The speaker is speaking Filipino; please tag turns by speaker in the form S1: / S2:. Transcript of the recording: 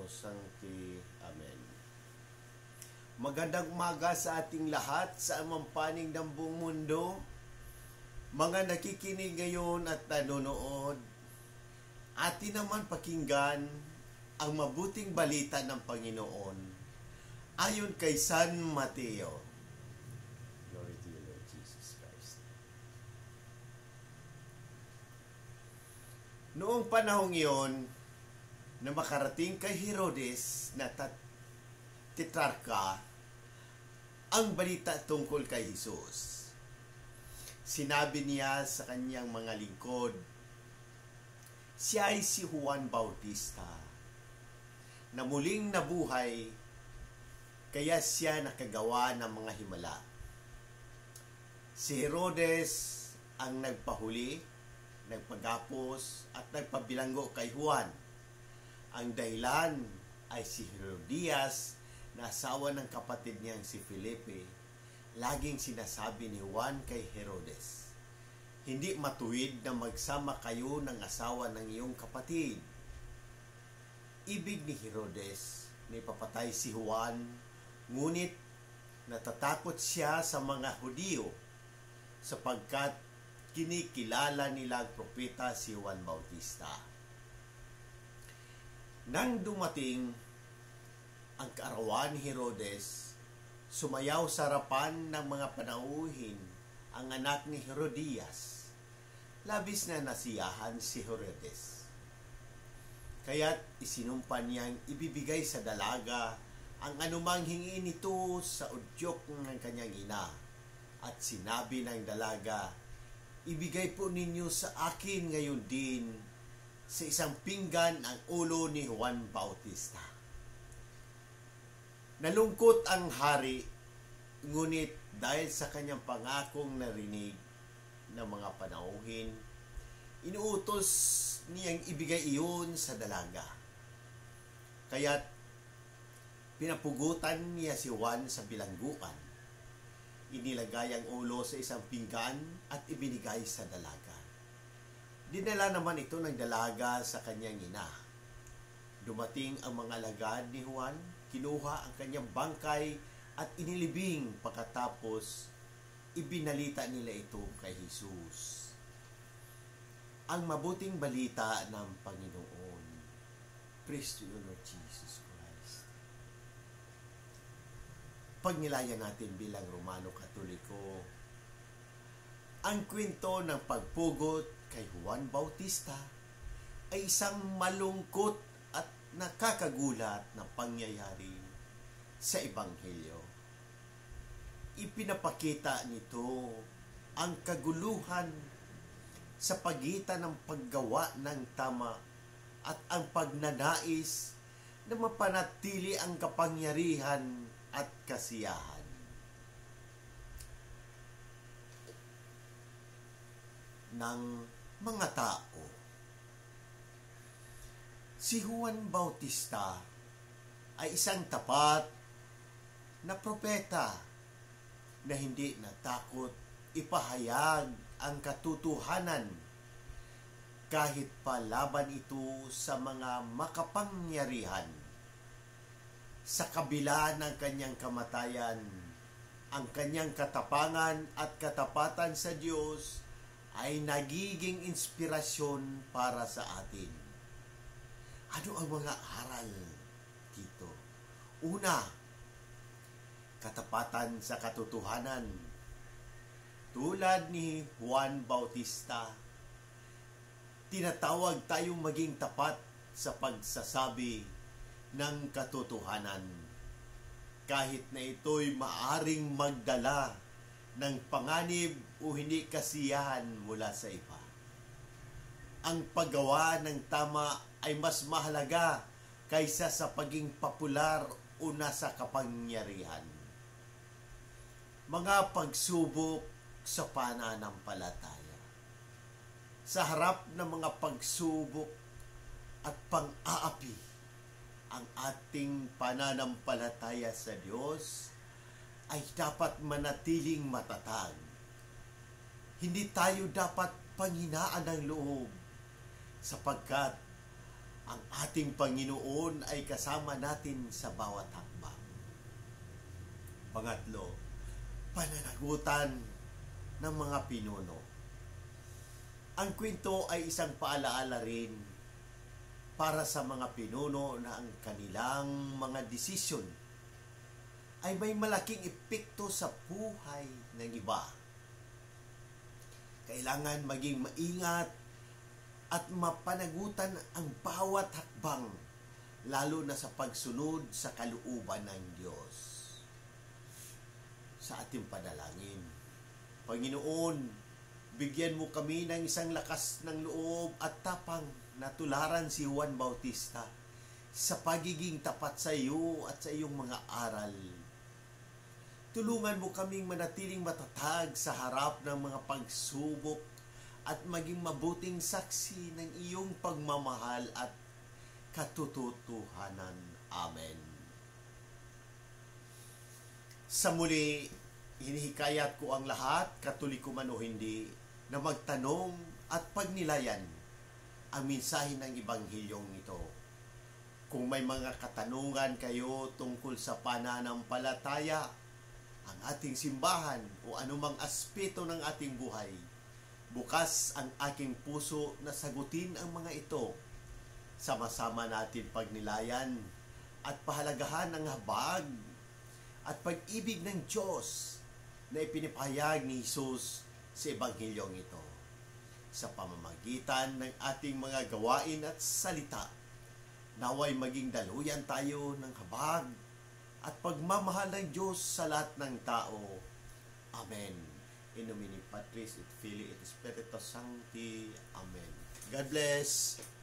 S1: Sancti. Amen. Magandang umaga sa ating lahat sa amang panig ng buong mundo. Mga nakikinig ngayon at nanonood, atin naman pakinggan ang mabuting balita ng Panginoon ayon kay San Mateo. Glory to you, Lord Jesus Christ. Noong panahong iyon, na makarating kay Herodes na tetrarka ang balita tungkol kay Jesus. Sinabi niya sa kanyang mga lingkod, siya ay si Juan Bautista, na muling nabuhay, kaya siya nakagawa ng mga himala. Si Herodes ang nagpahuli, nagpagapos at nagpabilanggo kay Juan. Ang dahilan ay si Herodias na asawa ng kapatid niyang si Felipe. Laging sinasabi ni Juan kay Herodes, hindi matuwid na magsama kayo ng asawa ng iyong kapatid. Ibig ni Herodes na ipapatay si Juan, ngunit natatakot siya sa mga Hudyo sapagkat kinikilala nilang propeta si Juan Bautista. Nang dumating ang kaarawan ni Herodes, sumayaw sa harapan ng mga panauhin ang anak ni Herodias. Labis na nasiyahan si Herodes. Kaya't isinumpa niyang ibibigay sa dalaga ang anumang hingi nito sa udyok ng kanyang ina. At sinabi ng dalaga, ibigay po ninyo sa akin ngayon din sa isang pinggan ang ulo ni Juan Bautista. Nalungkot ang hari, ngunit dahil sa kanyang pangakong narinig ng mga panauhin, inuutos niyang ibigay iyon sa dalaga. Kaya't pinapugutan niya si Juan sa bilangguan. Inilagay ang ulo sa isang pinggan at ibinigay sa dalaga. Dinala naman ito ng dalaga sa kanyang ina. Dumating ang mga alagad ni Juan, kinuha ang kanyang bangkay at inilibing, pagkatapos ibinalita nila ito kay Jesus. Ang mabuting balita ng Panginoon. Praise to you, Lord Jesus Christ. Pagnilayan natin bilang Romano Katoliko, ang kwento ng pagpugot kay Juan Bautista ay isang malungkot at nakakagulat na pangyayari sa Ebanghelyo. Ipinapakita nito ang kaguluhan sa pagitan ng paggawa ng tama at ang pagnanais na mapanatili ang kapangyarihan at kasiyahan. Ng mga tao. Si Juan Bautista ay isang tapat na propeta na hindi natakot ipahayag ang katotohanan kahit palaban ito sa mga makapangyarihan. Sa kabila ng kanyang kamatayan, ang kanyang katapangan at katapatan sa Diyos ay nagiging inspirasyon para sa atin. Ano ang mga aral dito? Una, katapatan sa katotohanan. Tulad ni Juan Bautista, tinatawag tayong maging tapat sa pagsasabi ng katotohanan, kahit na ito'y maaring magdala ng panganib o hindi kasiyahan mula sa iba. Ang paggawa ng tama ay mas mahalaga kaysa sa paging popular o nasa kapangyarihan. Mga pagsubok sa pananampalataya. Sa harap ng mga pagsubok at pang-aapi, ang ating pananampalataya sa Diyos ay dapat manatiling matatag. Hindi tayo dapat panghinaan ng loob sapagkat ang ating Panginoon ay kasama natin sa bawat hakbang. Pangatlo, pananagutan ng mga pinuno. Ang kwento ay isang paalaala rin para sa mga pinuno na ang kanilang mga desisyon ay may malaking epekto sa buhay ng iba. Kailangan maging maingat at mapanagutan ang bawat hakbang, lalo na sa pagsunod sa kalooban ng Diyos. Sa ating panalangin, Panginoon, bigyan mo kami ng isang lakas ng loob at tapang na tularan si Juan Bautista sa pagiging tapat sa iyo at sa iyong mga aral. Tulungan mo kaming manatiling matatag sa harap ng mga pagsubok at maging mabuting saksi ng iyong pagmamahal at katotohanan. Amen. Sa muli, hinihikayat ko ang lahat, Katoliko man o hindi, na magtanong at pagnilayan ang mensahe ng Ebanghilyong ito. Kung may mga katanungan kayo tungkol sa pananampalataya, ang ating simbahan o anumang aspeto ng ating buhay, bukas ang aking puso na sagutin ang mga ito. Sama-sama natin pagnilayan at pahalagahan ang habag at pag-ibig ng Diyos na ipinapahayag ni Jesus sa Ebanghilyong ito. Sa pamamagitan ng ating mga gawain at salita, naway maging daluyan tayo ng habag at pagmamahal ng Diyos sa lahat ng tao. Amen. In nomine Patris et Filii et Spiritus Sancti. Amen. God bless.